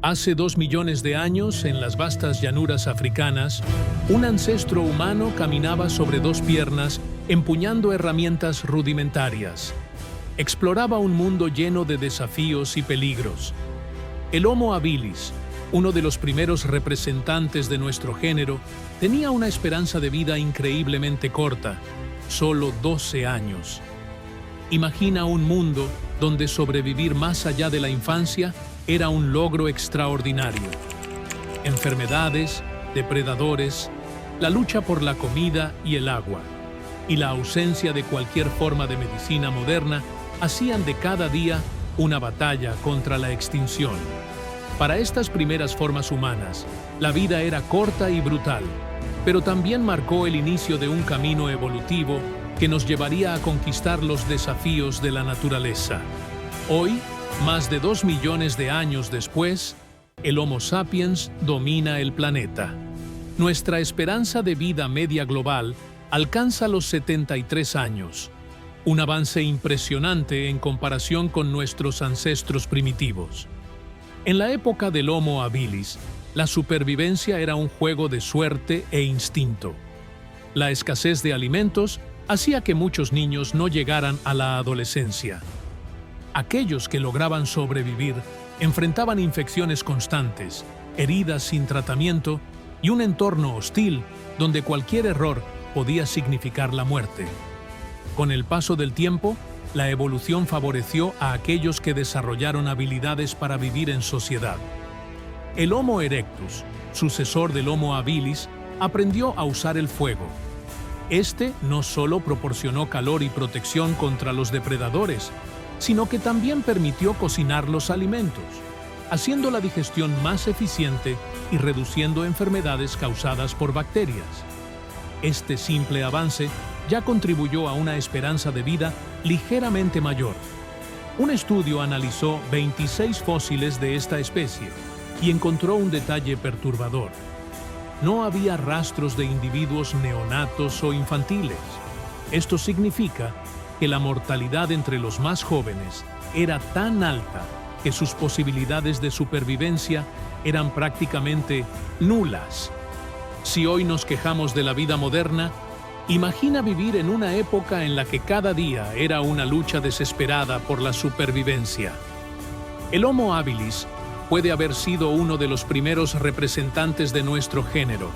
Hace 2 millones de años, en las vastas llanuras africanas, un ancestro humano caminaba sobre 2 piernas, empuñando herramientas rudimentarias. Exploraba un mundo lleno de desafíos y peligros. El Homo habilis, uno de los primeros representantes de nuestro género, tenía una esperanza de vida increíblemente corta, solo 12 años. Imagina un mundo donde sobrevivir más allá de la infancia era un logro extraordinario. Enfermedades, depredadores, la lucha por la comida y el agua, y la ausencia de cualquier forma de medicina moderna hacían de cada día una batalla contra la extinción. Para estas primeras formas humanas, la vida era corta y brutal, pero también marcó el inicio de un camino evolutivo que nos llevaría a conquistar los desafíos de la naturaleza. Hoy, más de 2 millones de años después, el Homo sapiens domina el planeta. Nuestra esperanza de vida media global alcanza los 73 años, un avance impresionante en comparación con nuestros ancestros primitivos. En la época del Homo habilis, la supervivencia era un juego de suerte e instinto. La escasez de alimentos hacía que muchos niños no llegaran a la adolescencia. Aquellos que lograban sobrevivir enfrentaban infecciones constantes, heridas sin tratamiento y un entorno hostil donde cualquier error podía significar la muerte. Con el paso del tiempo, la evolución favoreció a aquellos que desarrollaron habilidades para vivir en sociedad. El Homo erectus, sucesor del Homo habilis, aprendió a usar el fuego. Este no solo proporcionó calor y protección contra los depredadores, sino que también permitió cocinar los alimentos, haciendo la digestión más eficiente y reduciendo enfermedades causadas por bacterias. Este simple avance ya contribuyó a una esperanza de vida ligeramente mayor. Un estudio analizó 26 fósiles de esta especie y encontró un detalle perturbador. No había rastros de individuos neonatos o infantiles. Esto significa que la mortalidad entre los más jóvenes era tan alta que sus posibilidades de supervivencia eran prácticamente nulas. Si hoy nos quejamos de la vida moderna, imagina vivir en una época en la que cada día era una lucha desesperada por la supervivencia. El Homo habilis puede haber sido uno de los primeros representantes de nuestro género,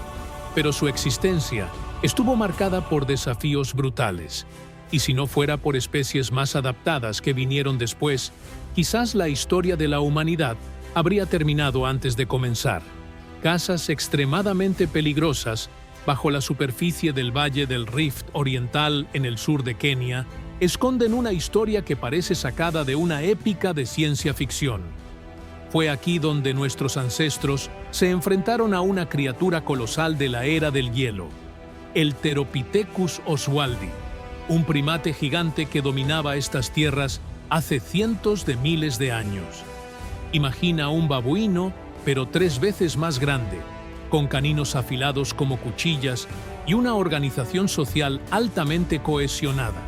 pero su existencia estuvo marcada por desafíos brutales. Y si no fuera por especies más adaptadas que vinieron después, quizás la historia de la humanidad habría terminado antes de comenzar. Casas extremadamente peligrosas bajo la superficie del Valle del Rift Oriental en el sur de Kenia esconden una historia que parece sacada de una épica de ciencia ficción. Fue aquí donde nuestros ancestros se enfrentaron a una criatura colosal de la era del hielo, el Pteropithecus oswaldi, un primate gigante que dominaba estas tierras hace cientos de miles de años. Imagina un babuino, pero 3 veces más grande, con caninos afilados como cuchillas y una organización social altamente cohesionada.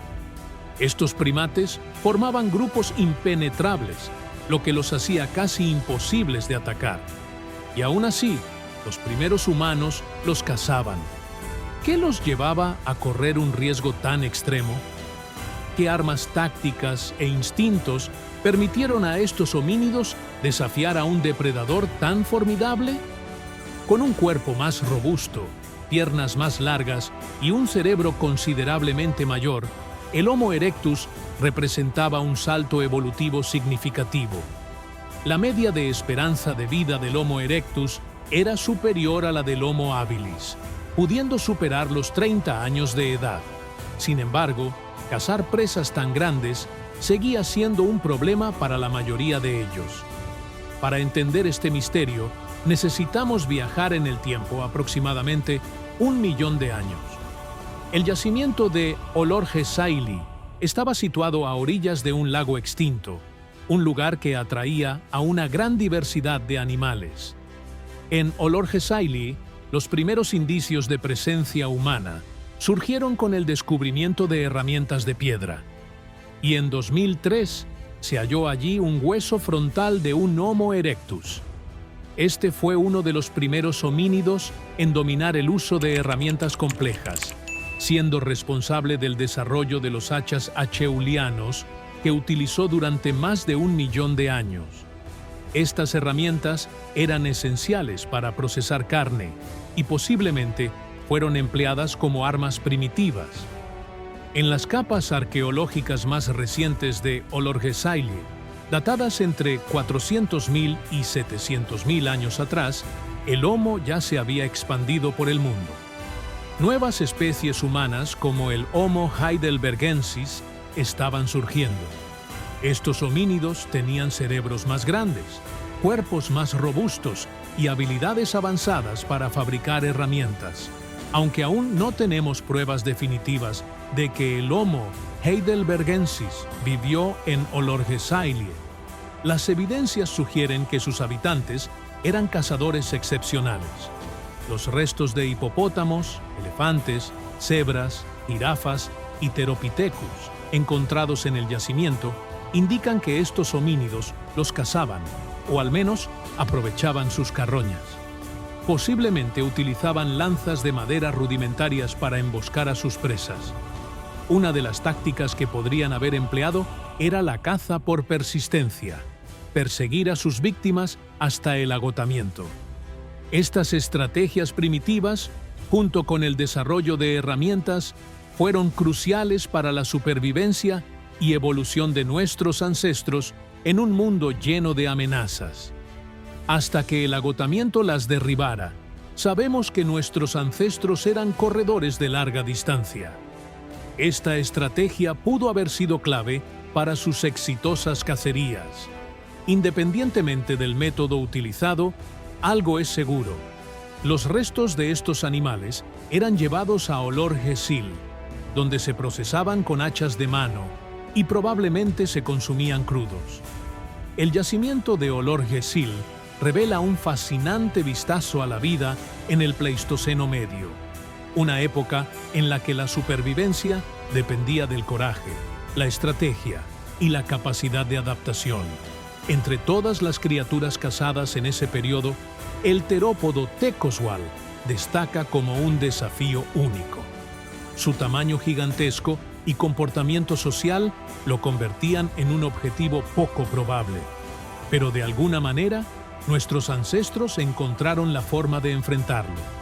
Estos primates formaban grupos impenetrables, lo que los hacía casi imposibles de atacar. Y aún así, los primeros humanos los cazaban. ¿Qué los llevaba a correr un riesgo tan extremo? ¿Qué armas tácticas e instintos permitieron a estos homínidos desafiar a un depredador tan formidable? Con un cuerpo más robusto, piernas más largas y un cerebro considerablemente mayor, el Homo erectus representaba un salto evolutivo significativo. La media de esperanza de vida del Homo erectus era superior a la del Homo habilis, pudiendo superar los 30 años de edad. Sin embargo, cazar presas tan grandes seguía siendo un problema para la mayoría de ellos. Para entender este misterio, necesitamos viajar en el tiempo aproximadamente 1 millón de años. El yacimiento de Olorgesailie estaba situado a orillas de un lago extinto, un lugar que atraía a una gran diversidad de animales. En Olorgesailie, los primeros indicios de presencia humana surgieron con el descubrimiento de herramientas de piedra, y en 2003 se halló allí un hueso frontal de un Homo erectus. Este fue uno de los primeros homínidos en dominar el uso de herramientas complejas, siendo responsable del desarrollo de los hachas acheulianos que utilizó durante más de 1 millón de años. Estas herramientas eran esenciales para procesar carne y posiblemente fueron empleadas como armas primitivas. En las capas arqueológicas más recientes de Olorgesailie, datadas entre 400.000 y 700.000 años atrás, el Homo ya se había expandido por el mundo. Nuevas especies humanas como el Homo heidelbergensis estaban surgiendo. Estos homínidos tenían cerebros más grandes, cuerpos más robustos y habilidades avanzadas para fabricar herramientas. Aunque aún no tenemos pruebas definitivas de que el Homo heidelbergensis vivió en Olorgesailie, las evidencias sugieren que sus habitantes eran cazadores excepcionales. Los restos de hipopótamos, elefantes, cebras, jirafas y Theropithecus encontrados en el yacimiento indican que estos homínidos los cazaban, o al menos aprovechaban sus carroñas. Posiblemente utilizaban lanzas de madera rudimentarias para emboscar a sus presas. Una de las tácticas que podrían haber empleado era la caza por persistencia, perseguir a sus víctimas hasta el agotamiento. Estas estrategias primitivas, junto con el desarrollo de herramientas, fueron cruciales para la supervivencia y evolución de nuestros ancestros en un mundo lleno de amenazas. Hasta que el agotamiento las derribara, sabemos que nuestros ancestros eran corredores de larga distancia. Esta estrategia pudo haber sido clave para sus exitosas cacerías. Independientemente del método utilizado, algo es seguro: los restos de estos animales eran llevados a Olorgesailie, donde se procesaban con hachas de mano y probablemente se consumían crudos. El yacimiento de Olorgesailie revela un fascinante vistazo a la vida en el Pleistoceno medio, una época en la que la supervivencia dependía del coraje, la estrategia y la capacidad de adaptación. Entre todas las criaturas cazadas en ese periodo, el terópodo Tecoswal destaca como un desafío único. Su tamaño gigantesco y comportamiento social lo convertían en un objetivo poco probable. Pero de alguna manera, nuestros ancestros encontraron la forma de enfrentarlo.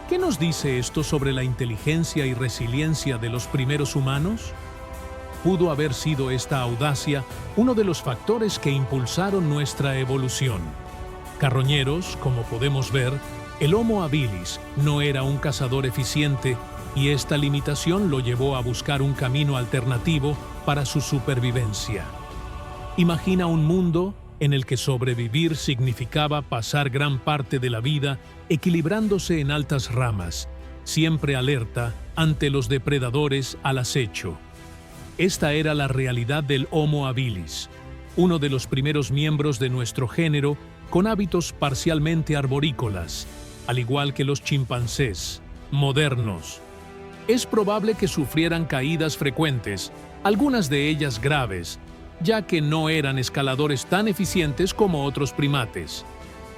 ¿Qué nos dice esto sobre la inteligencia y resiliencia de los primeros humanos? ¿Pudo haber sido esta audacia uno de los factores que impulsaron nuestra evolución? Carroñeros, como podemos ver, el Homo habilis no era un cazador eficiente y esta limitación lo llevó a buscar un camino alternativo para su supervivencia. Imagina un mundo en el que sobrevivir significaba pasar gran parte de la vida equilibrándose en altas ramas, siempre alerta ante los depredadores al acecho. Esta era la realidad del Homo habilis, uno de los primeros miembros de nuestro género con hábitos parcialmente arborícolas, al igual que los chimpancés modernos. Es probable que sufrieran caídas frecuentes, algunas de ellas graves, ya que no eran escaladores tan eficientes como otros primates.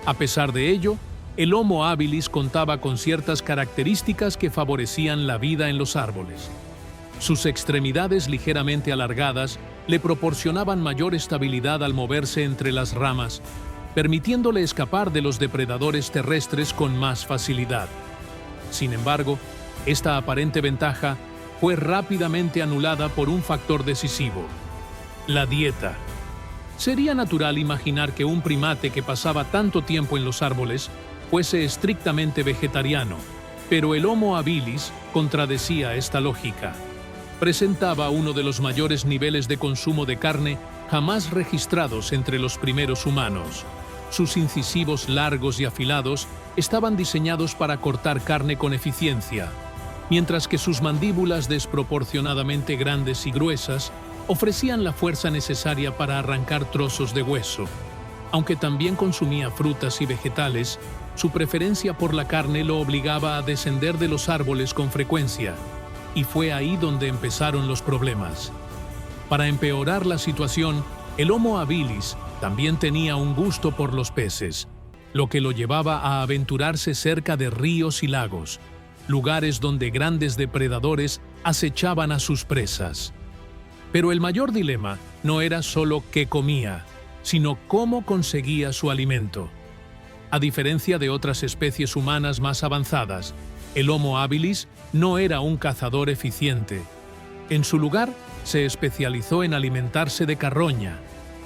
A pesar de ello, el Homo habilis contaba con ciertas características que favorecían la vida en los árboles. Sus extremidades ligeramente alargadas le proporcionaban mayor estabilidad al moverse entre las ramas, permitiéndole escapar de los depredadores terrestres con más facilidad. Sin embargo, esta aparente ventaja fue rápidamente anulada por un factor decisivo: la dieta. Sería natural imaginar que un primate que pasaba tanto tiempo en los árboles fuese estrictamente vegetariano, pero el Homo habilis contradecía esta lógica. Presentaba uno de los mayores niveles de consumo de carne jamás registrados entre los primeros humanos. Sus incisivos largos y afilados estaban diseñados para cortar carne con eficiencia, mientras que sus mandíbulas desproporcionadamente grandes y gruesas ofrecían la fuerza necesaria para arrancar trozos de hueso. Aunque también consumía frutas y vegetales, su preferencia por la carne lo obligaba a descender de los árboles con frecuencia, y fue ahí donde empezaron los problemas. Para empeorar la situación, el Homo habilis también tenía un gusto por los peces. lo que lo llevaba a aventurarse cerca de ríos y lagos, lugares donde grandes depredadores acechaban a sus presas. Pero el mayor dilema no era solo qué comía, sino cómo conseguía su alimento. A diferencia de otras especies humanas más avanzadas, el Homo habilis no era un cazador eficiente. En su lugar, se especializó en alimentarse de carroña,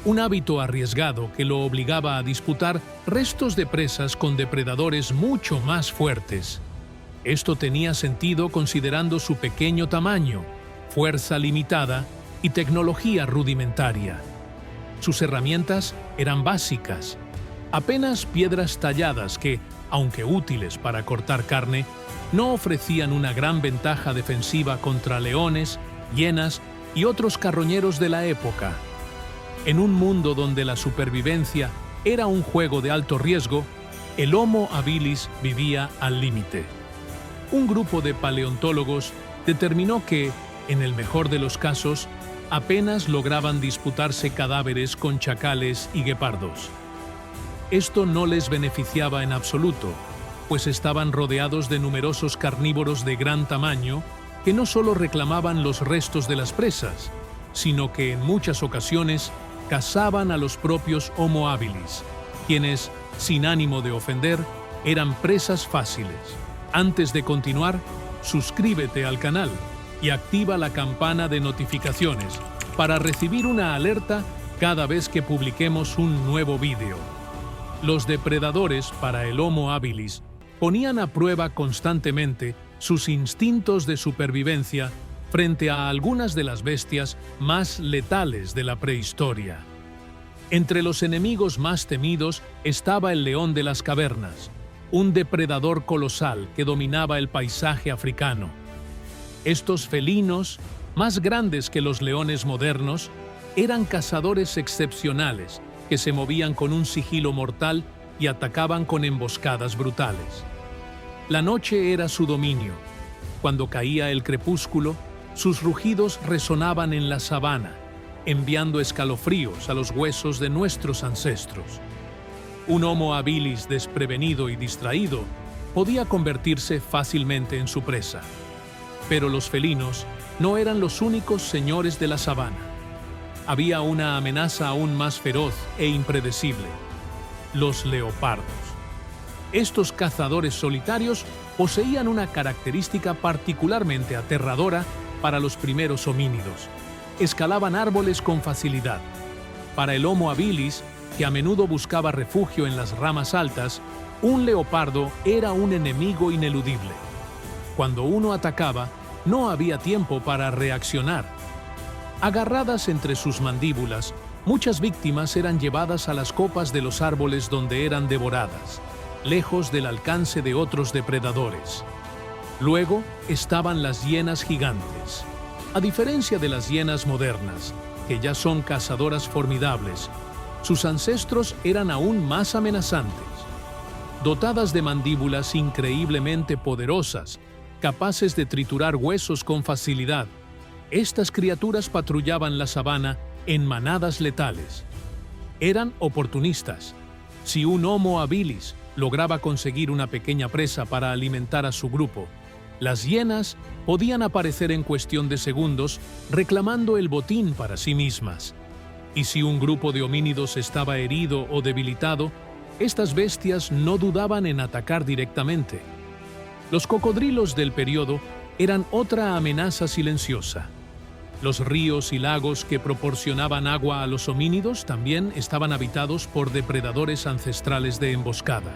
un hábito arriesgado que lo obligaba a disputar restos de presas con depredadores mucho más fuertes. Esto tenía sentido considerando su pequeño tamaño, fuerza limitada y tecnología rudimentaria. Sus herramientas eran básicas, apenas piedras talladas que, aunque útiles para cortar carne, no ofrecían una gran ventaja defensiva contra leones, hienas y otros carroñeros de la época. En un mundo donde la supervivencia era un juego de alto riesgo, el Homo habilis vivía al límite. Un grupo de paleontólogos determinó que, en el mejor de los casos, apenas lograban disputarse cadáveres con chacales y guepardos. Esto no les beneficiaba en absoluto, pues estaban rodeados de numerosos carnívoros de gran tamaño que no solo reclamaban los restos de las presas, sino que en muchas ocasiones cazaban a los propios Homo habilis, quienes, sin ánimo de ofender, eran presas fáciles. Antes de continuar, suscríbete al canal y activa la campana de notificaciones para recibir una alerta cada vez que publiquemos un nuevo vídeo. Los depredadores para el Homo habilis ponían a prueba constantemente sus instintos de supervivencia frente a algunas de las bestias más letales de la prehistoria. Entre los enemigos más temidos estaba el león de las cavernas, un depredador colosal que dominaba el paisaje africano. Estos felinos, más grandes que los leones modernos, eran cazadores excepcionales que se movían con un sigilo mortal y atacaban con emboscadas brutales. La noche era su dominio. Cuando caía el crepúsculo, sus rugidos resonaban en la sabana, enviando escalofríos a los huesos de nuestros ancestros. Un Homo habilis desprevenido y distraído podía convertirse fácilmente en su presa. Pero los felinos no eran los únicos señores de la sabana. Había una amenaza aún más feroz e impredecible: los leopardos. Estos cazadores solitarios poseían una característica particularmente aterradora para los primeros homínidos: escalaban árboles con facilidad. Para el Homo habilis, que a menudo buscaba refugio en las ramas altas, un leopardo era un enemigo ineludible. Cuando uno atacaba, no había tiempo para reaccionar. Agarradas entre sus mandíbulas, muchas víctimas eran llevadas a las copas de los árboles donde eran devoradas, lejos del alcance de otros depredadores. Luego estaban las hienas gigantes. A diferencia de las hienas modernas, que ya son cazadoras formidables, sus ancestros eran aún más amenazantes. Dotadas de mandíbulas increíblemente poderosas, capaces de triturar huesos con facilidad, estas criaturas patrullaban la sabana en manadas letales. Eran oportunistas. Si un Homo habilis lograba conseguir una pequeña presa para alimentar a su grupo, las hienas podían aparecer en cuestión de segundos reclamando el botín para sí mismas. Y si un grupo de homínidos estaba herido o debilitado, estas bestias no dudaban en atacar directamente. Los cocodrilos del periodo eran otra amenaza silenciosa. Los ríos y lagos que proporcionaban agua a los homínidos también estaban habitados por depredadores ancestrales de emboscada.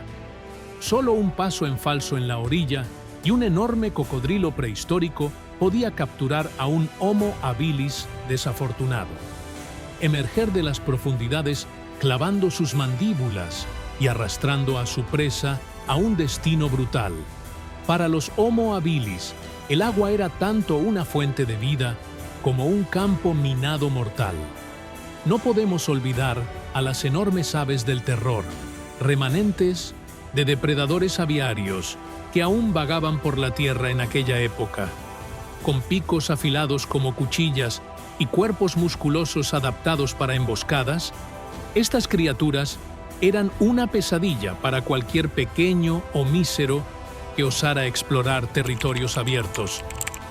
Solo un paso en falso en la orilla y un enorme cocodrilo prehistórico podía capturar a un Homo habilis desafortunado. Emerger de las profundidades clavando sus mandíbulas y arrastrando a su presa a un destino brutal. Para los Homo habilis, el agua era tanto una fuente de vida como un campo minado mortal. No podemos olvidar a las enormes aves del terror, remanentes de depredadores aviarios que aún vagaban por la tierra en aquella época. Con picos afilados como cuchillas y cuerpos musculosos adaptados para emboscadas, estas criaturas eran una pesadilla para cualquier pequeño o mísero que osara explorar territorios abiertos.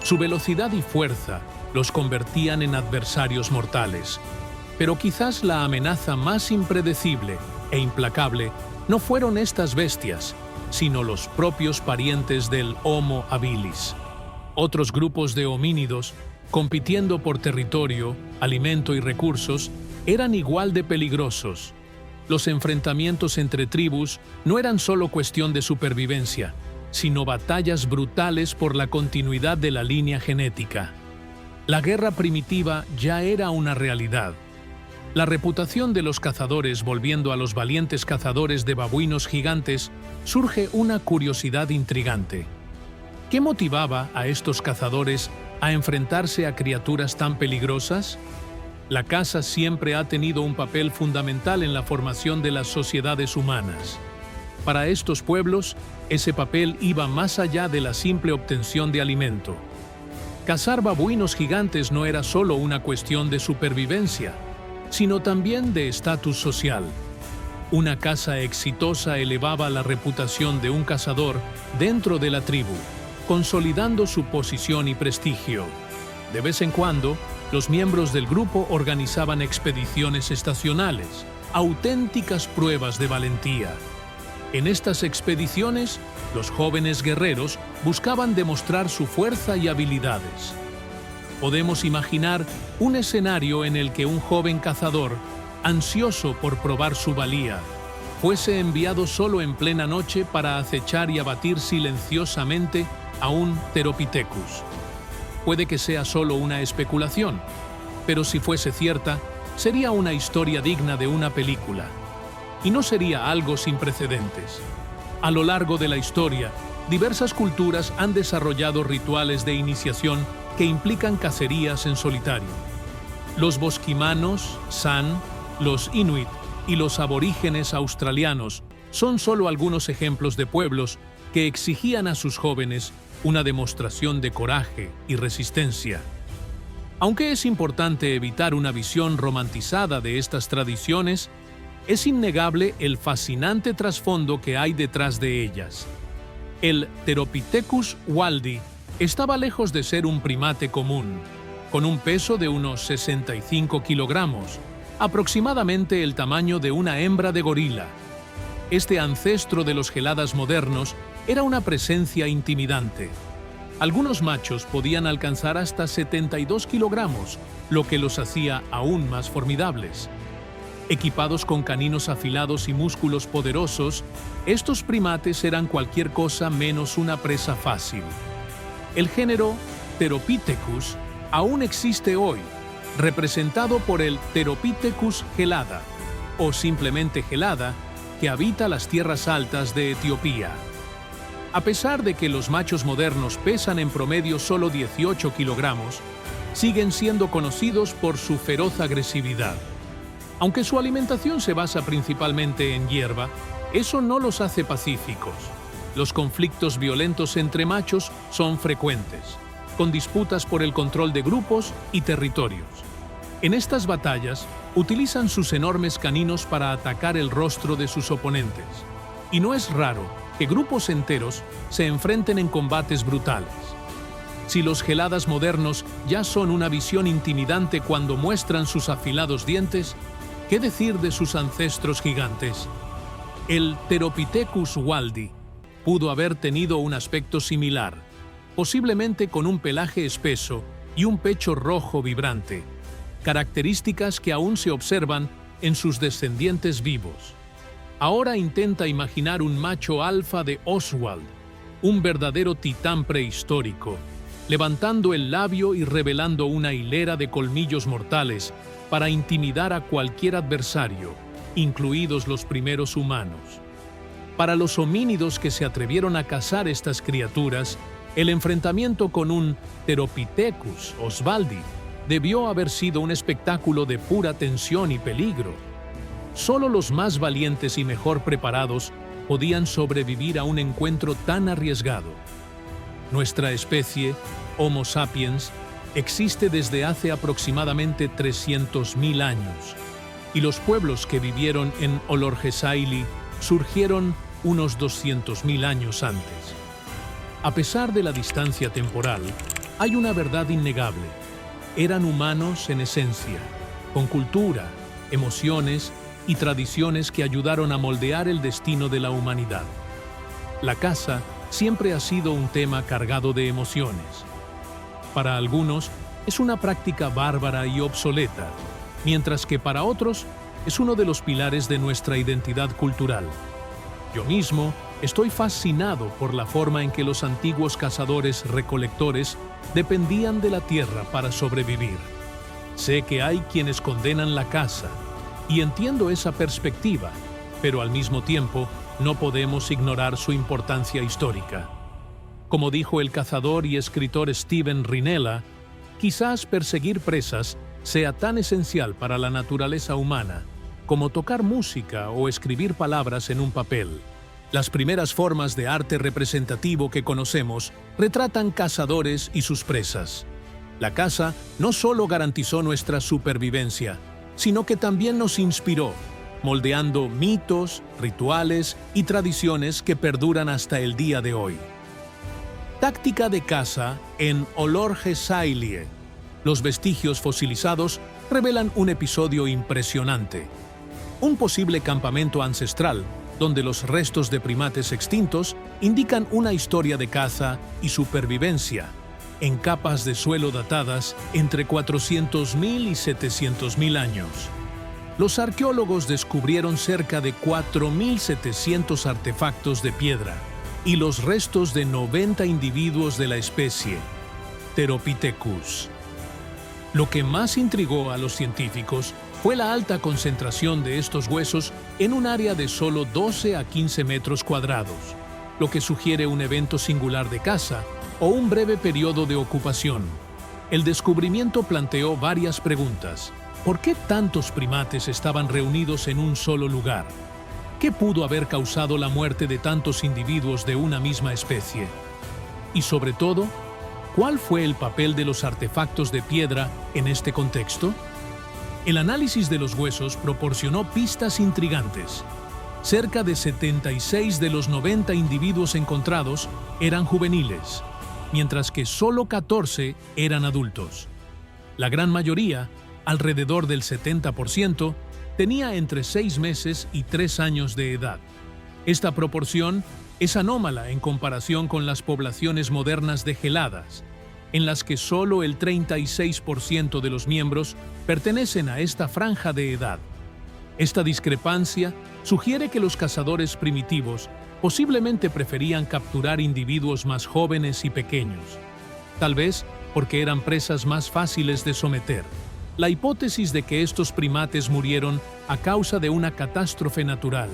Su velocidad y fuerza los convertían en adversarios mortales. Pero quizás la amenaza más impredecible e implacable no fueron estas bestias, sino los propios parientes del Homo habilis. Otros grupos de homínidos, compitiendo por territorio, alimento y recursos, eran igual de peligrosos. Los enfrentamientos entre tribus no eran solo cuestión de supervivencia, sino batallas brutales por la continuidad de la línea genética. La guerra primitiva ya era una realidad. La reputación de los cazadores, volviendo a los valientes cazadores de babuinos gigantes, surge una curiosidad intrigante. ¿Qué motivaba a estos cazadores a enfrentarse a criaturas tan peligrosas? La caza siempre ha tenido un papel fundamental en la formación de las sociedades humanas. Para estos pueblos, ese papel iba más allá de la simple obtención de alimento. Cazar babuinos gigantes no era solo una cuestión de supervivencia, sino también de estatus social. Una caza exitosa elevaba la reputación de un cazador dentro de la tribu, consolidando su posición y prestigio. De vez en cuando, los miembros del grupo organizaban expediciones estacionales, auténticas pruebas de valentía. En estas expediciones, los jóvenes guerreros buscaban demostrar su fuerza y habilidades. Podemos imaginar un escenario en el que un joven cazador, ansioso por probar su valía, fuese enviado solo en plena noche para acechar y abatir silenciosamente a un Theropithecus. Puede que sea solo una especulación, pero si fuese cierta, sería una historia digna de una película. Y no sería algo sin precedentes. A lo largo de la historia, diversas culturas han desarrollado rituales de iniciación que implican cacerías en solitario. Los bosquimanos, San, los Inuit y los aborígenes australianos son solo algunos ejemplos de pueblos que exigían a sus jóvenes una demostración de coraje y resistencia. Aunque es importante evitar una visión romantizada de estas tradiciones, es innegable el fascinante trasfondo que hay detrás de ellas. El Theropithecus waldi estaba lejos de ser un primate común, con un peso de unos 65 kilogramos, aproximadamente el tamaño de una hembra de gorila. Este ancestro de los geladas modernos era una presencia intimidante. Algunos machos podían alcanzar hasta 72 kilogramos, lo que los hacía aún más formidables. Equipados con caninos afilados y músculos poderosos, estos primates eran cualquier cosa menos una presa fácil. El género Theropithecus aún existe hoy, representado por el Theropithecus gelada, o simplemente gelada, que habita las tierras altas de Etiopía. A pesar de que los machos modernos pesan en promedio solo 18 kilogramos, siguen siendo conocidos por su feroz agresividad. Aunque su alimentación se basa principalmente en hierba, eso no los hace pacíficos. Los conflictos violentos entre machos son frecuentes, con disputas por el control de grupos y territorios. En estas batallas, utilizan sus enormes caninos para atacar el rostro de sus oponentes. Y no es raro que grupos enteros se enfrenten en combates brutales. Si los geladas modernos ya son una visión intimidante cuando muestran sus afilados dientes, ¿qué decir de sus ancestros gigantes? El Theropithecus waldi pudo haber tenido un aspecto similar, posiblemente con un pelaje espeso y un pecho rojo vibrante, características que aún se observan en sus descendientes vivos. Ahora intenta imaginar un macho alfa de Oswald, un verdadero titán prehistórico, levantando el labio y revelando una hilera de colmillos mortales para intimidar a cualquier adversario, incluidos los primeros humanos. Para los homínidos que se atrevieron a cazar estas criaturas, el enfrentamiento con un Theropithecus oswaldi debió haber sido un espectáculo de pura tensión y peligro. Solo los más valientes y mejor preparados podían sobrevivir a un encuentro tan arriesgado. Nuestra especie, Homo sapiens, existe desde hace aproximadamente 300.000 años. y los pueblos que vivieron en Olorgesailie surgieron unos 200.000 años antes. A pesar de la distancia temporal, hay una verdad innegable. Eran humanos en esencia, con cultura, emociones y tradiciones que ayudaron a moldear el destino de la humanidad. La caza siempre ha sido un tema cargado de emociones. Para algunos, es una práctica bárbara y obsoleta, mientras que para otros es uno de los pilares de nuestra identidad cultural. Yo mismo estoy fascinado por la forma en que los antiguos cazadores-recolectores dependían de la tierra para sobrevivir. Sé que hay quienes condenan la caza, y entiendo esa perspectiva, pero al mismo tiempo no podemos ignorar su importancia histórica. Como dijo el cazador y escritor Steven Rinella, quizás perseguir presas sea tan esencial para la naturaleza humana como tocar música o escribir palabras en un papel. Las primeras formas de arte representativo que conocemos retratan cazadores y sus presas. La caza no solo garantizó nuestra supervivencia, sino que también nos inspiró, moldeando mitos, rituales y tradiciones que perduran hasta el día de hoy. Táctica de caza en Olorgesailie. Los vestigios fosilizados revelan un episodio impresionante. Un posible campamento ancestral, donde los restos de primates extintos indican una historia de caza y supervivencia, en capas de suelo datadas entre 400.000 y 700.000 años. Los arqueólogos descubrieron cerca de 4.700 artefactos de piedra y los restos de 90 individuos de la especie Pteropithecus. Lo que más intrigó a los científicos fue la alta concentración de estos huesos en un área de solo 12 a 15 metros cuadrados, lo que sugiere un evento singular de caza o un breve periodo de ocupación. El descubrimiento planteó varias preguntas. ¿Por qué tantos primates estaban reunidos en un solo lugar? ¿Qué pudo haber causado la muerte de tantos individuos de una misma especie? Y sobre todo, ¿cuál fue el papel de los artefactos de piedra en este contexto? El análisis de los huesos proporcionó pistas intrigantes. Cerca de 76 de los 90 individuos encontrados eran juveniles, mientras que solo 14 eran adultos. La gran mayoría, alrededor del 70%, tenía entre 6 meses y 3 años de edad. Esta proporción es anómala en comparación con las poblaciones modernas de geladas, en las que solo el 36% de los miembros pertenecen a esta franja de edad. Esta discrepancia sugiere que los cazadores primitivos posiblemente preferían capturar individuos más jóvenes y pequeños, tal vez porque eran presas más fáciles de someter. La hipótesis de que estos primates murieron a causa de una catástrofe natural,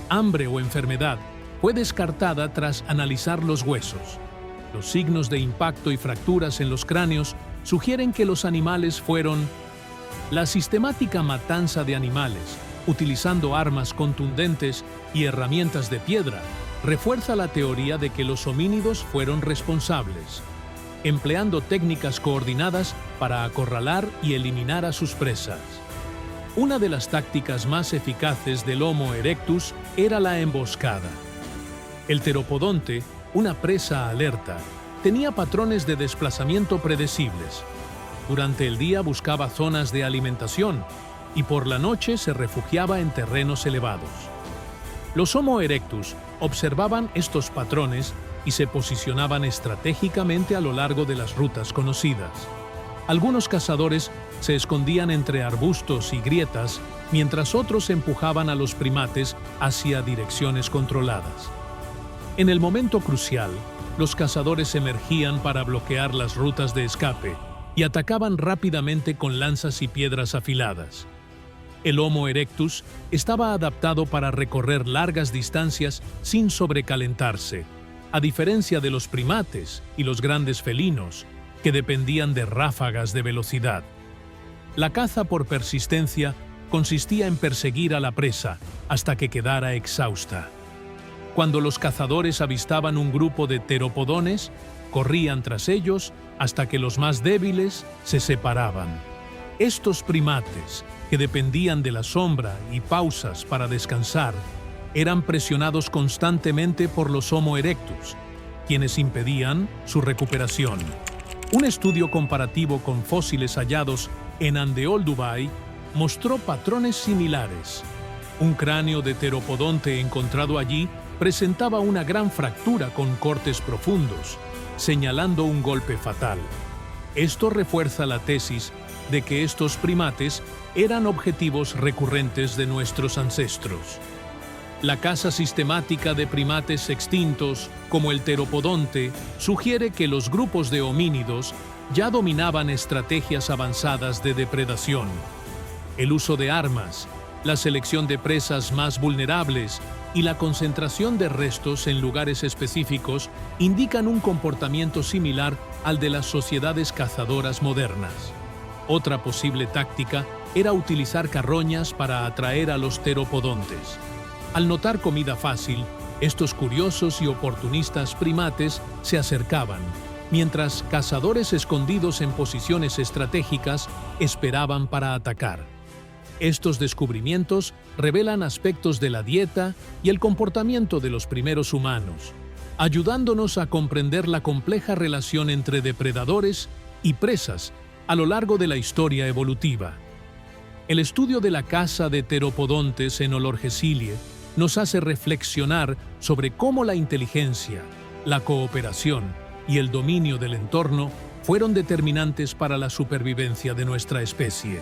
hambre o enfermedad, fue descartada tras analizar los huesos. Los signos de impacto y fracturas en los cráneos sugieren que los animales fueron la sistemática matanza de animales, utilizando armas contundentes y herramientas de piedra, refuerza la teoría de que los homínidos fueron responsables, empleando técnicas coordinadas para acorralar y eliminar a sus presas. Una de las tácticas más eficaces del Homo erectus era la emboscada. El teropodonte, una presa alerta, tenía patrones de desplazamiento predecibles. Durante el día buscaba zonas de alimentación y por la noche se refugiaba en terrenos elevados. Los Homo erectus observaban estos patrones y se posicionaban estratégicamente a lo largo de las rutas conocidas. Algunos cazadores se escondían entre arbustos y grietas, mientras otros empujaban a los primates hacia direcciones controladas. En el momento crucial, los cazadores emergían para bloquear las rutas de escape y atacaban rápidamente con lanzas y piedras afiladas. El Homo erectus estaba adaptado para recorrer largas distancias sin sobrecalentarse, a diferencia de los primates y los grandes felinos, que dependían de ráfagas de velocidad. La caza por persistencia consistía en perseguir a la presa hasta que quedara exhausta. Cuando los cazadores avistaban un grupo de teropodones, corrían tras ellos hasta que los más débiles se separaban. Estos primates, que dependían de la sombra y pausas para descansar, eran presionados constantemente por los Homo erectus, quienes impedían su recuperación. Un estudio comparativo con fósiles hallados en Andeol, Dubái, mostró patrones similares. Un cráneo de teropodonte encontrado allí presentaba una gran fractura con cortes profundos, señalando un golpe fatal. Esto refuerza la tesis de que estos primates eran objetivos recurrentes de nuestros ancestros. La caza sistemática de primates extintos, como el teropodonte, sugiere que los grupos de homínidos ya dominaban estrategias avanzadas de depredación. El uso de armas, la selección de presas más vulnerables y la concentración de restos en lugares específicos indican un comportamiento similar al de las sociedades cazadoras modernas. Otra posible táctica era utilizar carroñas para atraer a los teropodontes. Al notar comida fácil, estos curiosos y oportunistas primates se acercaban, mientras cazadores escondidos en posiciones estratégicas esperaban para atacar. Estos descubrimientos revelan aspectos de la dieta y el comportamiento de los primeros humanos, ayudándonos a comprender la compleja relación entre depredadores y presas a lo largo de la historia evolutiva. El estudio de la caza de teropodontes en Olorgesailie nos hace reflexionar sobre cómo la inteligencia, la cooperación y el dominio del entorno fueron determinantes para la supervivencia de nuestra especie.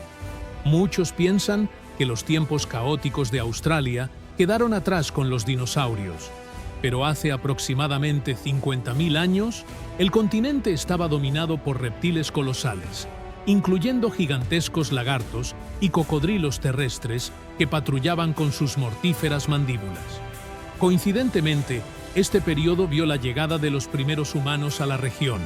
Muchos piensan que los tiempos caóticos de Australia quedaron atrás con los dinosaurios, pero hace aproximadamente 50.000 años, el continente estaba dominado por reptiles colosales, incluyendo gigantescos lagartos y cocodrilos terrestres que patrullaban con sus mortíferas mandíbulas. Coincidentemente, este periodo vio la llegada de los primeros humanos a la región.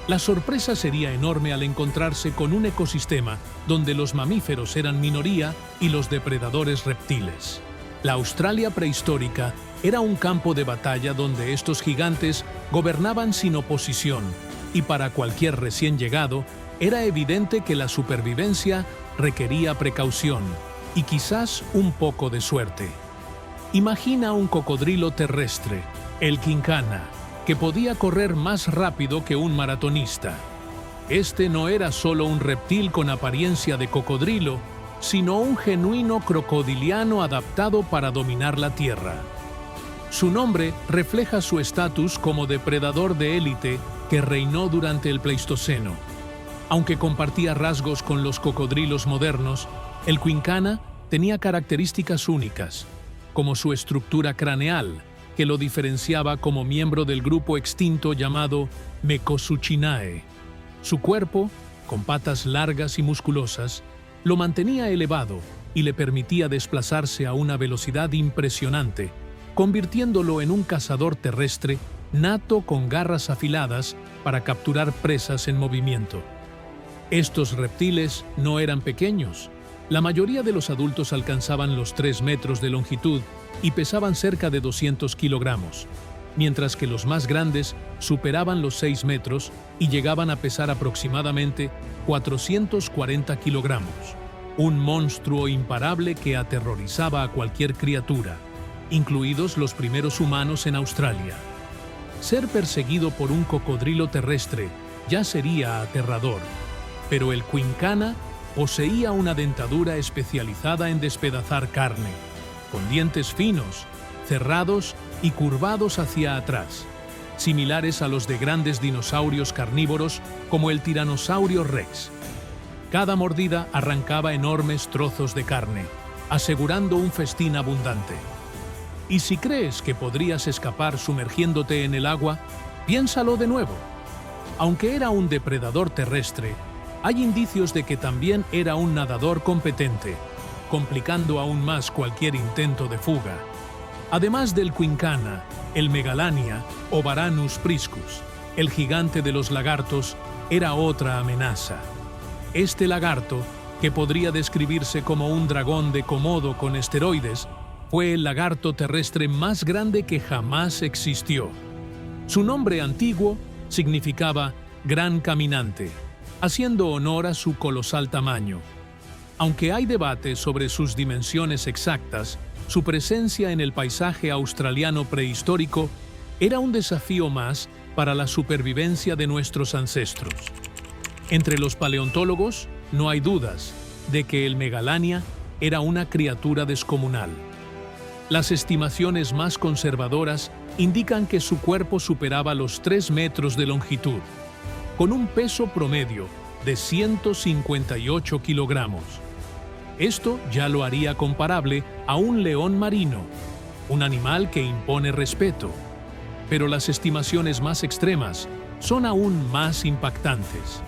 La sorpresa sería enorme al encontrarse con un ecosistema donde los mamíferos eran minoría y los depredadores reptiles. La Australia prehistórica era un campo de batalla donde estos gigantes gobernaban sin oposición, y para cualquier recién llegado, era evidente que la supervivencia requería precaución y quizás un poco de suerte. Imagina un cocodrilo terrestre, el quincana, que podía correr más rápido que un maratonista. Este no era solo un reptil con apariencia de cocodrilo, sino un genuino crocodiliano adaptado para dominar la tierra. Su nombre refleja su estatus como depredador de élite que reinó durante el Pleistoceno. Aunque compartía rasgos con los cocodrilos modernos, el quincana tenía características únicas, como su estructura craneal, que lo diferenciaba como miembro del grupo extinto llamado Mecosuchinae. Su cuerpo, con patas largas y musculosas, lo mantenía elevado y le permitía desplazarse a una velocidad impresionante, convirtiéndolo en un cazador terrestre nato con garras afiladas para capturar presas en movimiento. Estos reptiles no eran pequeños. La mayoría de los adultos alcanzaban los 3 metros de longitud y pesaban cerca de 200 kilogramos, mientras que los más grandes superaban los 6 metros y llegaban a pesar aproximadamente 440 kilogramos. Un monstruo imparable que aterrorizaba a cualquier criatura, incluidos los primeros humanos en Australia. Ser perseguido por un cocodrilo terrestre ya sería aterrador, pero el quincana poseía una dentadura especializada en despedazar carne, con dientes finos, cerrados y curvados hacia atrás, similares a los de grandes dinosaurios carnívoros como el Tiranosaurio Rex. Cada mordida arrancaba enormes trozos de carne, asegurando un festín abundante. Y si crees que podrías escapar sumergiéndote en el agua, piénsalo de nuevo. Aunque era un depredador terrestre, hay indicios de que también era un nadador competente, complicando aún más cualquier intento de fuga. Además del quincana, el Megalania o Varanus priscus, el gigante de los lagartos, era otra amenaza. Este lagarto, que podría describirse como un dragón de Komodo con esteroides, fue el lagarto terrestre más grande que jamás existió. Su nombre antiguo significaba gran caminante, haciendo honor a su colosal tamaño. Aunque hay debate sobre sus dimensiones exactas, su presencia en el paisaje australiano prehistórico era un desafío más para la supervivencia de nuestros ancestros. Entre los paleontólogos no hay dudas de que el Megalania era una criatura descomunal. Las estimaciones más conservadoras indican que su cuerpo superaba los 3 metros de longitud, con un peso promedio de 158 kilogramos. Esto ya lo haría comparable a un león marino, un animal que impone respeto. Pero las estimaciones más extremas son aún más impactantes.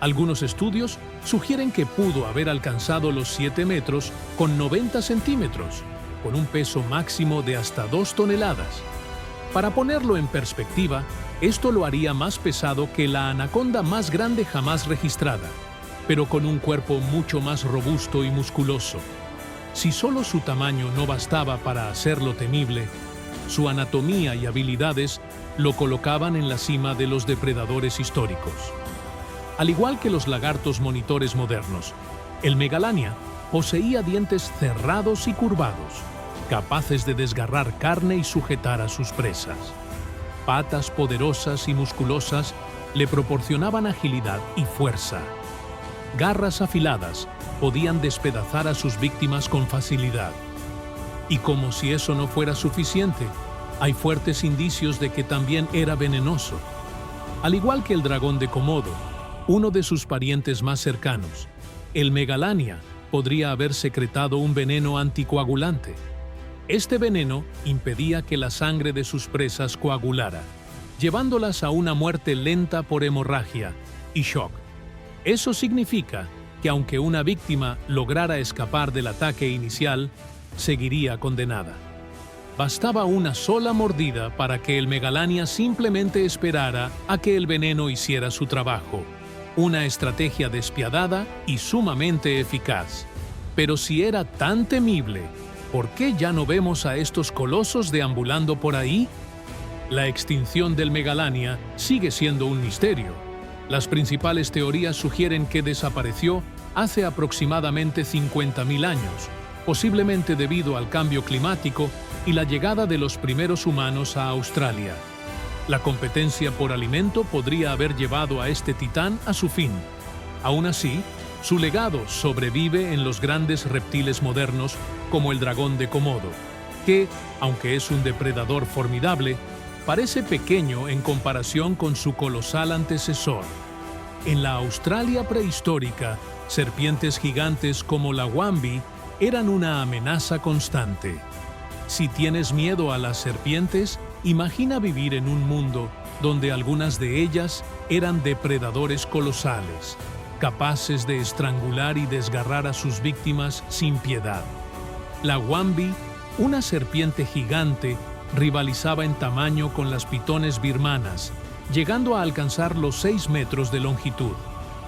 Algunos estudios sugieren que pudo haber alcanzado los 7 metros con 90 centímetros, con un peso máximo de hasta 2 toneladas. Para ponerlo en perspectiva, esto lo haría más pesado que la anaconda más grande jamás registrada, pero con un cuerpo mucho más robusto y musculoso. Si solo su tamaño no bastaba para hacerlo temible, su anatomía y habilidades lo colocaban en la cima de los depredadores históricos. Al igual que los lagartos monitores modernos, el Megalania poseía dientes cerrados y curvados, capaces de desgarrar carne y sujetar a sus presas. Patas poderosas y musculosas le proporcionaban agilidad y fuerza. Garras afiladas podían despedazar a sus víctimas con facilidad. Y como si eso no fuera suficiente, hay fuertes indicios de que también era venenoso. Al igual que el dragón de Komodo, uno de sus parientes más cercanos, el Megalania podría haber secretado un veneno anticoagulante. Este veneno impedía que la sangre de sus presas coagulara, llevándolas a una muerte lenta por hemorragia y shock. Eso significa que aunque una víctima lograra escapar del ataque inicial, seguiría condenada. Bastaba una sola mordida para que el Megalania simplemente esperara a que el veneno hiciera su trabajo. Una estrategia despiadada y sumamente eficaz. Pero si era tan temible, ¿por qué ya no vemos a estos colosos deambulando por ahí? La extinción del Megalania sigue siendo un misterio. Las principales teorías sugieren que desapareció hace aproximadamente 50.000 años, posiblemente debido al cambio climático y la llegada de los primeros humanos a Australia. La competencia por alimento podría haber llevado a este titán a su fin. Aún así, su legado sobrevive en los grandes reptiles modernos como el dragón de Komodo, que, aunque es un depredador formidable, parece pequeño en comparación con su colosal antecesor. En la Australia prehistórica, serpientes gigantes como la wambi eran una amenaza constante. Si tienes miedo a las serpientes, imagina vivir en un mundo donde algunas de ellas eran depredadores colosales, capaces de estrangular y desgarrar a sus víctimas sin piedad. La wambi, una serpiente gigante, rivalizaba en tamaño con las pitones birmanas, llegando a alcanzar los 6 metros de longitud.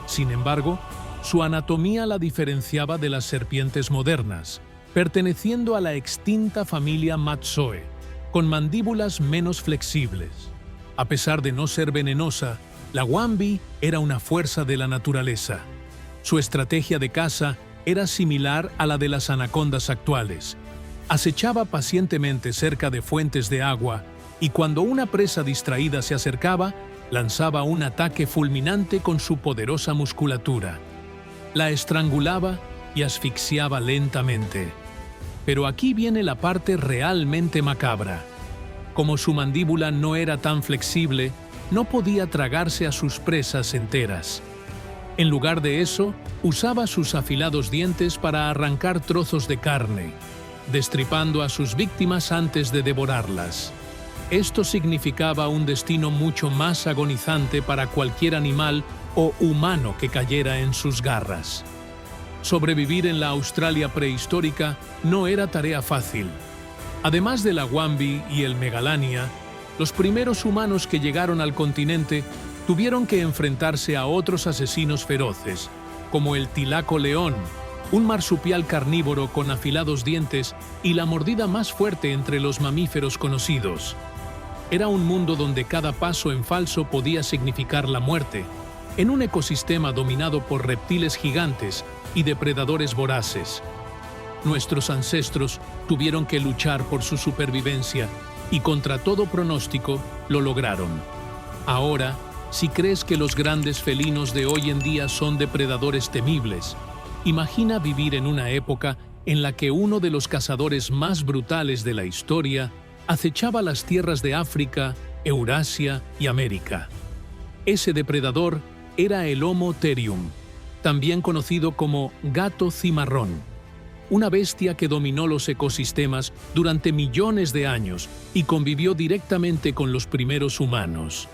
Sin embargo, su anatomía la diferenciaba de las serpientes modernas, perteneciendo a la extinta familia Matsoe, con mandíbulas menos flexibles. A pesar de no ser venenosa, la wambi era una fuerza de la naturaleza. Su estrategia de caza era similar a la de las anacondas actuales. Acechaba pacientemente cerca de fuentes de agua y cuando una presa distraída se acercaba, lanzaba un ataque fulminante con su poderosa musculatura. La estrangulaba y asfixiaba lentamente. Pero aquí viene la parte realmente macabra. Como su mandíbula no era tan flexible, no podía tragarse a sus presas enteras. En lugar de eso, usaba sus afilados dientes para arrancar trozos de carne, destripando a sus víctimas antes de devorarlas. Esto significaba un destino mucho más agonizante para cualquier animal o humano que cayera en sus garras. Sobrevivir en la Australia prehistórica no era tarea fácil. Además de la wambi y el Megalania, los primeros humanos que llegaron al continente tuvieron que enfrentarse a otros asesinos feroces, como el tilaco león, un marsupial carnívoro con afilados dientes y la mordida más fuerte entre los mamíferos conocidos. Era un mundo donde cada paso en falso podía significar la muerte, en un ecosistema dominado por reptiles gigantes y depredadores voraces. Nuestros ancestros tuvieron que luchar por su supervivencia y contra todo pronóstico lo lograron. Ahora, si crees que los grandes felinos de hoy en día son depredadores temibles, imagina vivir en una época en la que uno de los cazadores más brutales de la historia acechaba las tierras de África, Eurasia y América. Ese depredador era el Homo therium, también conocido como gato cimarrón, una bestia que dominó los ecosistemas durante millones de años y convivió directamente con los primeros humanos.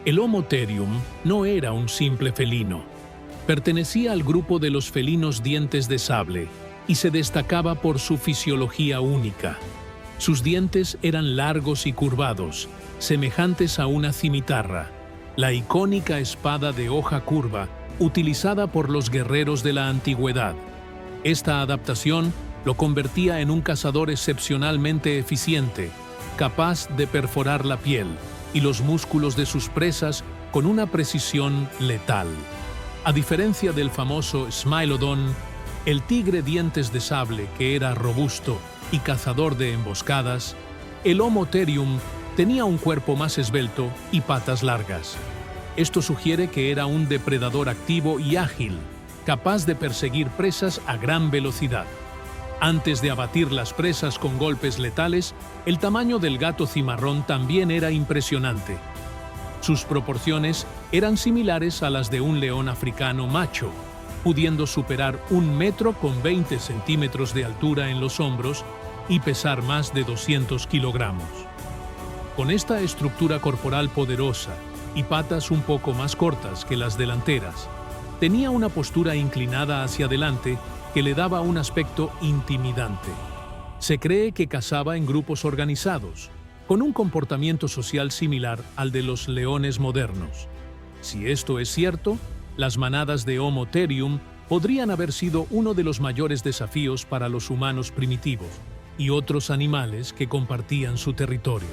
El Homo therium no era un simple felino. Pertenecía al grupo de los felinos dientes de sable y se destacaba por su fisiología única. Sus dientes eran largos y curvados, semejantes a una cimitarra, la icónica espada de hoja curva utilizada por los guerreros de la antigüedad. Esta adaptación lo convertía en un cazador excepcionalmente eficiente, capaz de perforar la piel y los músculos de sus presas con una precisión letal. A diferencia del famoso Smilodon, el tigre dientes de sable, que era robusto y cazador de emboscadas, el Homo therium tenía un cuerpo más esbelto y patas largas. Esto sugiere que era un depredador activo y ágil, capaz de perseguir presas a gran velocidad. Antes de abatir las presas con golpes letales, el tamaño del gato cimarrón también era impresionante. Sus proporciones eran similares a las de un león africano macho, pudiendo superar 1 metro con 20 centímetros de altura en los hombros y pesar más de 200 kilogramos. Con esta estructura corporal poderosa y patas un poco más cortas que las delanteras, tenía una postura inclinada hacia adelante que le daba un aspecto intimidante. Se cree que cazaba en grupos organizados, con un comportamiento social similar al de los leones modernos. Si esto es cierto, las manadas de Homo therium podrían haber sido uno de los mayores desafíos para los humanos primitivos y otros animales que compartían su territorio.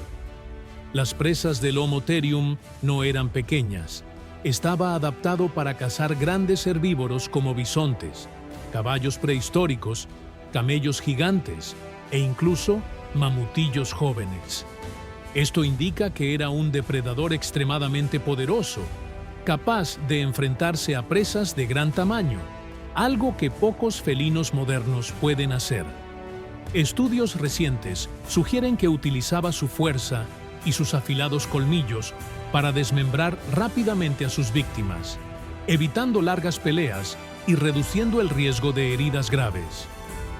Las presas del Homo therium no eran pequeñas. Estaba adaptado para cazar grandes herbívoros como bisontes, caballos prehistóricos, camellos gigantes e incluso mamutillos jóvenes. Esto indica que era un depredador extremadamente poderoso, capaz de enfrentarse a presas de gran tamaño, algo que pocos felinos modernos pueden hacer. Estudios recientes sugieren que utilizaba su fuerza y sus afilados colmillos para desmembrar rápidamente a sus víctimas, evitando largas peleas y reduciendo el riesgo de heridas graves.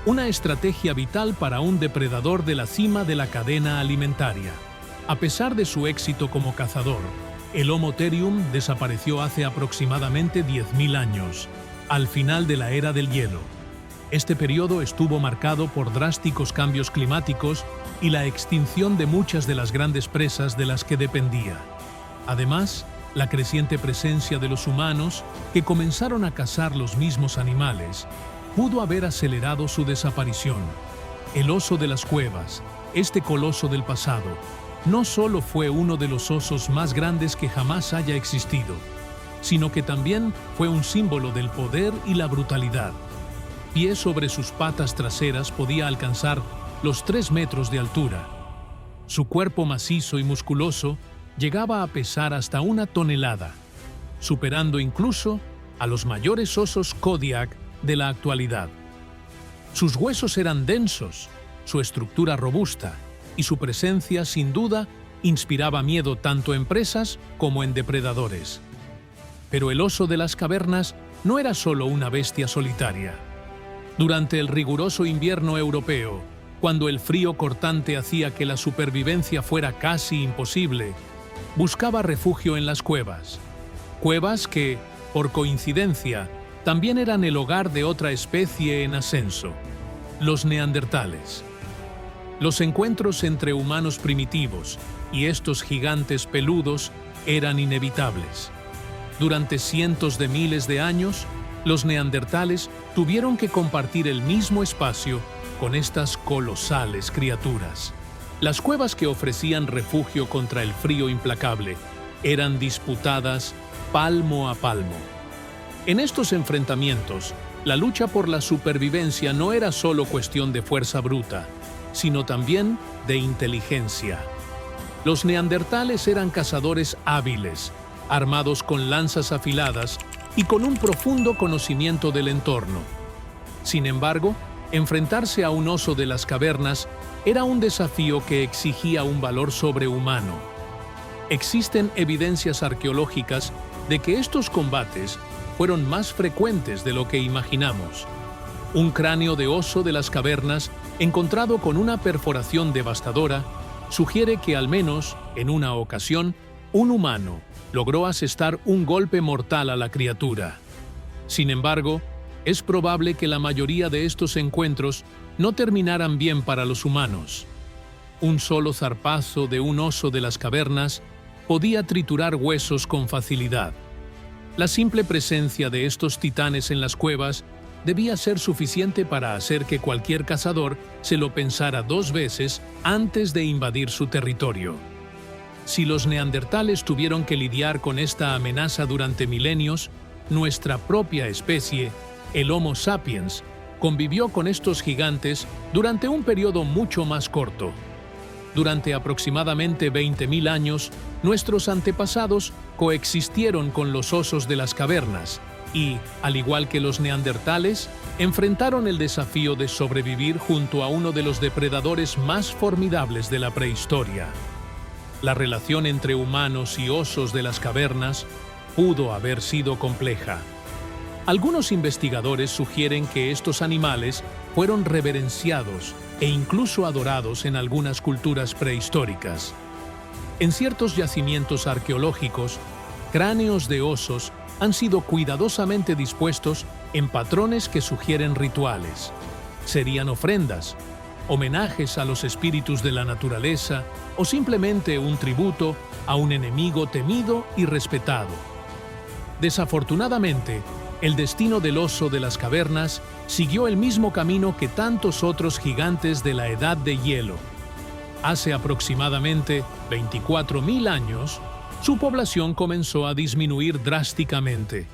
Una estrategia vital para un depredador de la cima de la cadena alimentaria. A pesar de su éxito como cazador, el Homo therium desapareció hace aproximadamente 10.000 años, al final de la era del hielo. Este periodo estuvo marcado por drásticos cambios climáticos y la extinción de muchas de las grandes presas de las que dependía. Además, la creciente presencia de los humanos, que comenzaron a cazar los mismos animales, pudo haber acelerado su desaparición. El oso de las cuevas, este coloso del pasado, no solo fue uno de los osos más grandes que jamás haya existido, sino que también fue un símbolo del poder y la brutalidad. Pie sobre sus patas traseras podía alcanzar los 3 metros de altura. Su cuerpo macizo y musculoso llegaba a pesar hasta 1 tonelada, superando incluso a los mayores osos Kodiak de la actualidad. Sus huesos eran densos, su estructura robusta, y su presencia, sin duda, inspiraba miedo tanto en presas como en depredadores. Pero el oso de las cavernas no era solo una bestia solitaria. Durante el riguroso invierno europeo, cuando el frío cortante hacía que la supervivencia fuera casi imposible, buscaba refugio en las cuevas. Cuevas que, por coincidencia, también eran el hogar de otra especie en ascenso, los neandertales. Los encuentros entre humanos primitivos y estos gigantes peludos eran inevitables. Durante cientos de miles de años, los neandertales tuvieron que compartir el mismo espacio con estas colosales criaturas. Las cuevas que ofrecían refugio contra el frío implacable eran disputadas palmo a palmo. En estos enfrentamientos, La lucha por la supervivencia no era solo cuestión de fuerza bruta, sino también de inteligencia. Los neandertales eran cazadores hábiles, armados con lanzas afiladas y con un profundo conocimiento del entorno. Sin embargo, enfrentarse a un oso de las cavernas era un desafío que exigía un valor sobrehumano. Existen evidencias arqueológicas de que estos combates fueron más frecuentes de lo que imaginamos. Un cráneo de oso de las cavernas, encontrado con una perforación devastadora, sugiere que al menos, en una ocasión, un humano logró asestar un golpe mortal a la criatura. Sin embargo, es probable que la mayoría de estos encuentros no terminaran bien para los humanos. Un solo zarpazo de un oso de las cavernas podía triturar huesos con facilidad. La simple presencia de estos titanes en las cuevas debía ser suficiente para hacer que cualquier cazador se lo pensara 2 veces antes de invadir su territorio. Si los neandertales tuvieron que lidiar con esta amenaza durante milenios, nuestra propia especie, el Homo sapiens, convivió con estos gigantes durante un periodo mucho más corto. Durante aproximadamente 20.000 años, nuestros antepasados coexistieron con los osos de las cavernas y, al igual que los neandertales, enfrentaron el desafío de sobrevivir junto a uno de los depredadores más formidables de la prehistoria. La relación entre humanos y osos de las cavernas pudo haber sido compleja. Algunos investigadores sugieren que estos animales fueron reverenciados e incluso adorados en algunas culturas prehistóricas. En ciertos yacimientos arqueológicos, cráneos de osos han sido cuidadosamente dispuestos en patrones que sugieren rituales. Serían ofrendas, homenajes a los espíritus de la naturaleza o simplemente un tributo a un enemigo temido y respetado. Desafortunadamente, el destino del oso de las cavernas siguió el mismo camino que tantos otros gigantes de la Edad de Hielo. Hace aproximadamente 24.000 años, su población comenzó a disminuir drásticamente.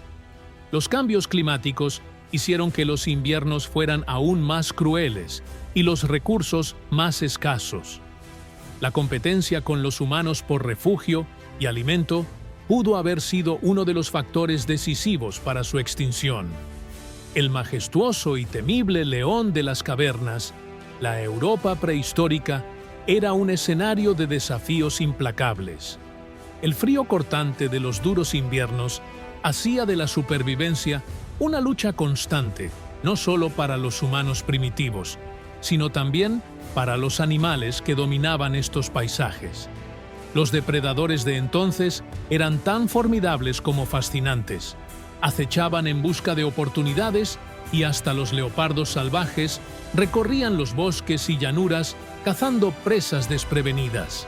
Los cambios climáticos hicieron que los inviernos fueran aún más crueles y los recursos más escasos. La competencia con los humanos por refugio y alimento pudo haber sido uno de los factores decisivos para su extinción. El majestuoso y temible león de las cavernas, la Europa prehistórica, era un escenario de desafíos implacables. El frío cortante de los duros inviernos hacía de la supervivencia una lucha constante, no solo para los humanos primitivos, sino también para los animales que dominaban estos paisajes. Los depredadores de entonces eran tan formidables como fascinantes. Acechaban en busca de oportunidades y hasta los leopardos salvajes recorrían los bosques y llanuras cazando presas desprevenidas.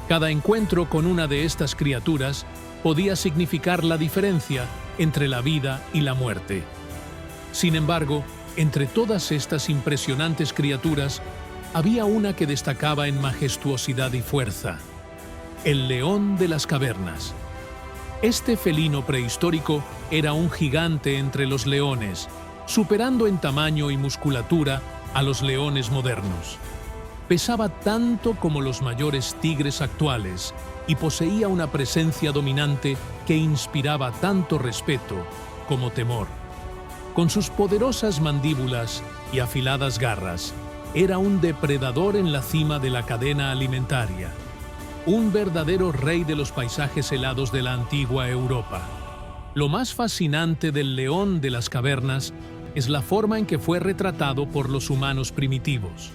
Cada encuentro con una de estas criaturas podía significar la diferencia entre la vida y la muerte. Sin embargo, entre todas estas impresionantes criaturas, había una que destacaba en majestuosidad y fuerza: el león de las cavernas. Este felino prehistórico era un gigante entre los leones, superando en tamaño y musculatura a los leones modernos. Pesaba tanto como los mayores tigres actuales y poseía una presencia dominante que inspiraba tanto respeto como temor. Con sus poderosas mandíbulas y afiladas garras, era un depredador en la cima de la cadena alimentaria, un verdadero rey de los paisajes helados de la antigua Europa. Lo más fascinante del león de las cavernas es la forma en que fue retratado por los humanos primitivos.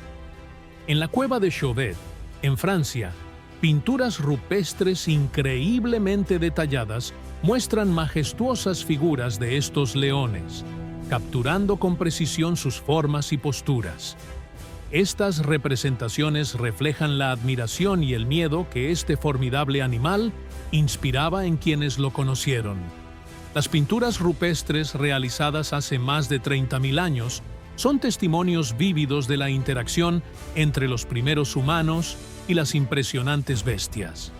En la cueva de Chauvet, en Francia, pinturas rupestres increíblemente detalladas muestran majestuosas figuras de estos leones, capturando con precisión sus formas y posturas. Estas representaciones reflejan la admiración y el miedo que este formidable animal inspiraba en quienes lo conocieron. Las pinturas rupestres realizadas hace más de 30.000 años son testimonios vívidos de la interacción entre los primeros humanos y las impresionantes bestias.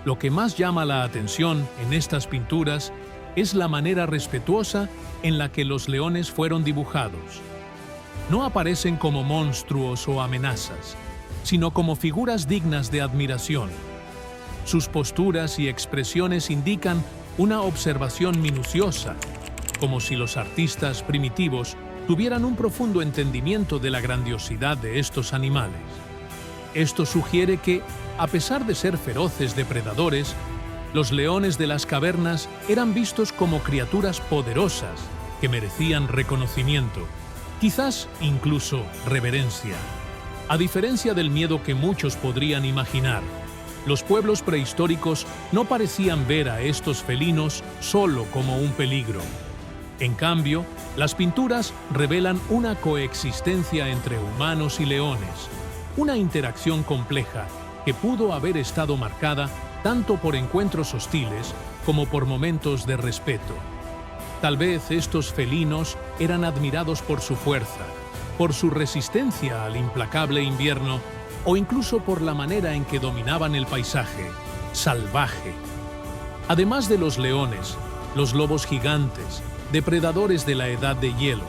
Lo que más llama la atención en estas pinturas es la manera respetuosa en la que los leones fueron dibujados. No aparecen como monstruos o amenazas, sino como figuras dignas de admiración. Sus posturas y expresiones indican una observación minuciosa, como si los artistas primitivos tuvieran un profundo entendimiento de la grandiosidad de estos animales. Esto sugiere que, a pesar de ser feroces depredadores, los leones de las cavernas eran vistos como criaturas poderosas que merecían reconocimiento, quizás incluso reverencia. A diferencia del miedo que muchos podrían imaginar, los pueblos prehistóricos no parecían ver a estos felinos solo como un peligro. En cambio, las pinturas revelan una coexistencia entre humanos y leones, una interacción compleja que pudo haber estado marcada tanto por encuentros hostiles como por momentos de respeto. Tal vez estos felinos eran admirados por su fuerza, por su resistencia al implacable invierno o incluso por la manera en que dominaban el paisaje, salvaje. Además de los leones, los lobos gigantes, depredadores de la Edad de Hielo,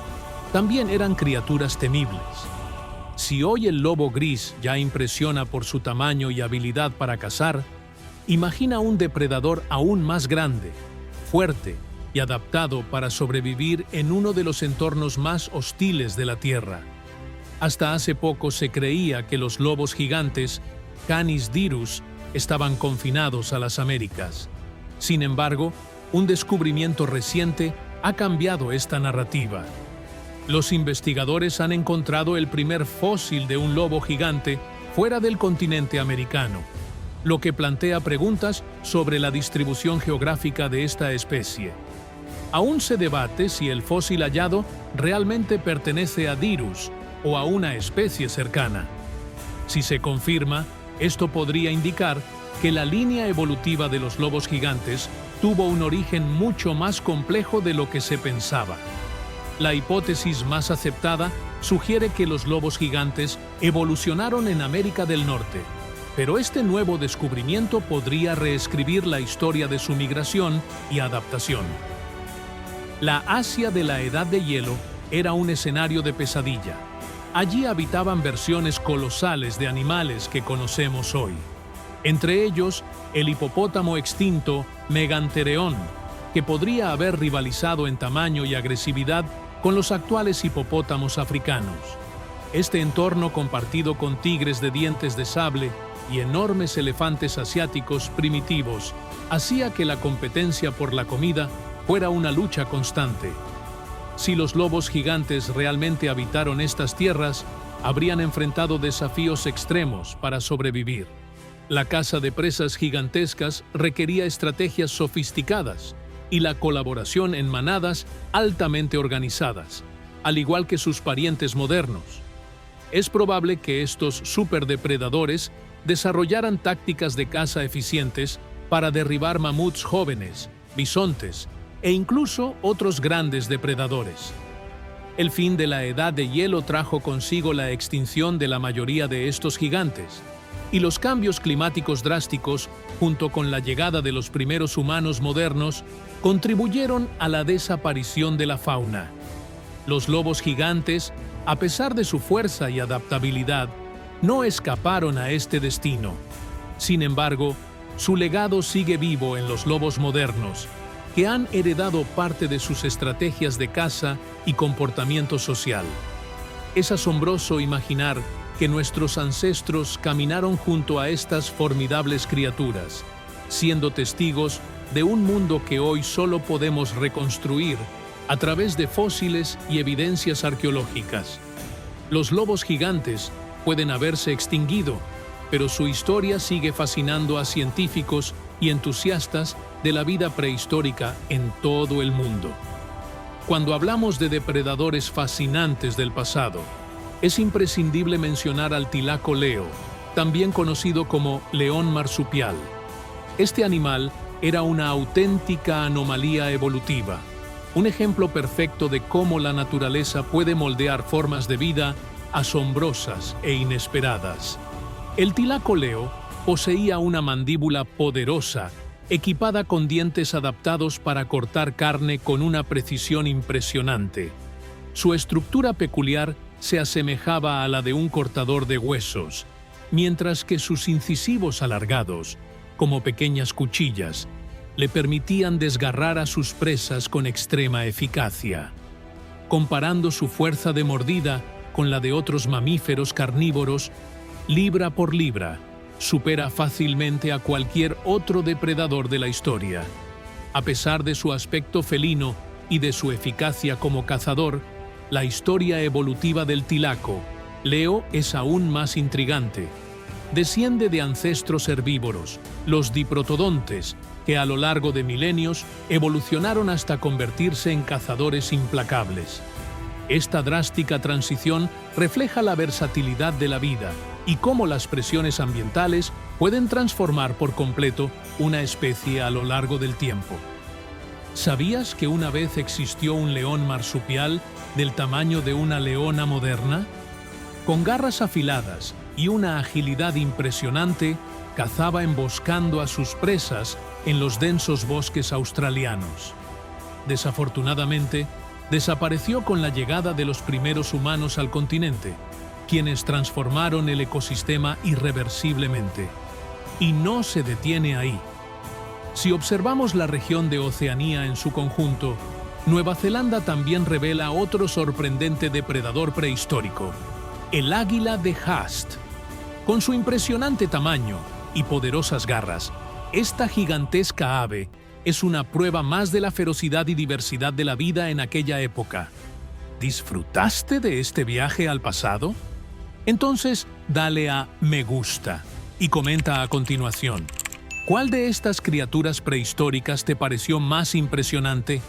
también eran criaturas temibles. Si hoy el lobo gris ya impresiona por su tamaño y habilidad para cazar, imagina un depredador aún más grande, fuerte y adaptado para sobrevivir en uno de los entornos más hostiles de la Tierra. Hasta hace poco se creía que los lobos gigantes, Canis dirus, estaban confinados a las Américas. Sin embargo, un descubrimiento reciente ha cambiado esta narrativa. Los investigadores han encontrado el primer fósil de un lobo gigante fuera del continente americano, lo que plantea preguntas sobre la distribución geográfica de esta especie. Aún se debate si el fósil hallado realmente pertenece a Dirus o a una especie cercana. Si se confirma, esto podría indicar que la línea evolutiva de los lobos gigantes tuvo un origen mucho más complejo de lo que se pensaba. La hipótesis más aceptada sugiere que los lobos gigantes evolucionaron en América del Norte, pero este nuevo descubrimiento podría reescribir la historia de su migración y adaptación. La Asia de la Edad de Hielo era un escenario de pesadilla. Allí habitaban versiones colosales de animales que conocemos hoy. Entre ellos, el hipopótamo extinto Megantereón, que podría haber rivalizado en tamaño y agresividad con los actuales hipopótamos africanos. Este entorno, compartido con tigres de dientes de sable y enormes elefantes asiáticos primitivos, hacía que la competencia por la comida fuera una lucha constante. Si los lobos gigantes realmente habitaron estas tierras, habrían enfrentado desafíos extremos para sobrevivir. La caza de presas gigantescas requería estrategias sofisticadas y la colaboración en manadas altamente organizadas, al igual que sus parientes modernos. Es probable que estos superdepredadores desarrollaran tácticas de caza eficientes para derribar mamuts jóvenes, bisontes e incluso otros grandes depredadores. El fin de la Edad de Hielo trajo consigo la extinción de la mayoría de estos gigantes, y los cambios climáticos drásticos, junto con la llegada de los primeros humanos modernos, contribuyeron a la desaparición de la fauna. Los lobos gigantes, a pesar de su fuerza y adaptabilidad, no escaparon a este destino. Sin embargo, su legado sigue vivo en los lobos modernos, que han heredado parte de sus estrategias de caza y comportamiento social. Es asombroso imaginar que nuestros ancestros caminaron junto a estas formidables criaturas, siendo testigos de un mundo que hoy solo podemos reconstruir a través de fósiles y evidencias arqueológicas. Los lobos gigantes pueden haberse extinguido, pero su historia sigue fascinando a científicos y entusiastas de la vida prehistórica en todo el mundo. Cuando hablamos de depredadores fascinantes del pasado, es imprescindible mencionar al tilaco leo, también conocido como león marsupial. Este animal era una auténtica anomalía evolutiva, un ejemplo perfecto de cómo la naturaleza puede moldear formas de vida asombrosas e inesperadas. El tilaco leo poseía una mandíbula poderosa equipada con dientes adaptados para cortar carne con una precisión impresionante. Su estructura peculiar se asemejaba a la de un cortador de huesos, mientras que sus incisivos alargados, como pequeñas cuchillas, le permitían desgarrar a sus presas con extrema eficacia. Comparando su fuerza de mordida con la de otros mamíferos carnívoros, libra por libra, supera fácilmente a cualquier otro depredador de la historia. A pesar de su aspecto felino y de su eficacia como cazador, la historia evolutiva del tilaco, Leo, es aún más intrigante. Desciende de ancestros herbívoros, los diprotodontes, que a lo largo de milenios evolucionaron hasta convertirse en cazadores implacables. Esta drástica transición refleja la versatilidad de la vida y cómo las presiones ambientales pueden transformar por completo una especie a lo largo del tiempo. ¿Sabías que una vez existió un león marsupial del tamaño de una leona moderna? Con garras afiladas y una agilidad impresionante, cazaba emboscando a sus presas en los densos bosques australianos. Desafortunadamente, desapareció con la llegada de los primeros humanos al continente, quienes transformaron el ecosistema irreversiblemente. Y no se detiene ahí. Si observamos la región de Oceanía en su conjunto, Nueva Zelanda también revela otro sorprendente depredador prehistórico, el águila de Haast. Con su impresionante tamaño y poderosas garras, esta gigantesca ave es una prueba más de la ferocidad y diversidad de la vida en aquella época. ¿Disfrutaste de este viaje al pasado? Entonces, dale a me gusta y comenta a continuación. ¿Cuál de estas criaturas prehistóricas te pareció más impresionante?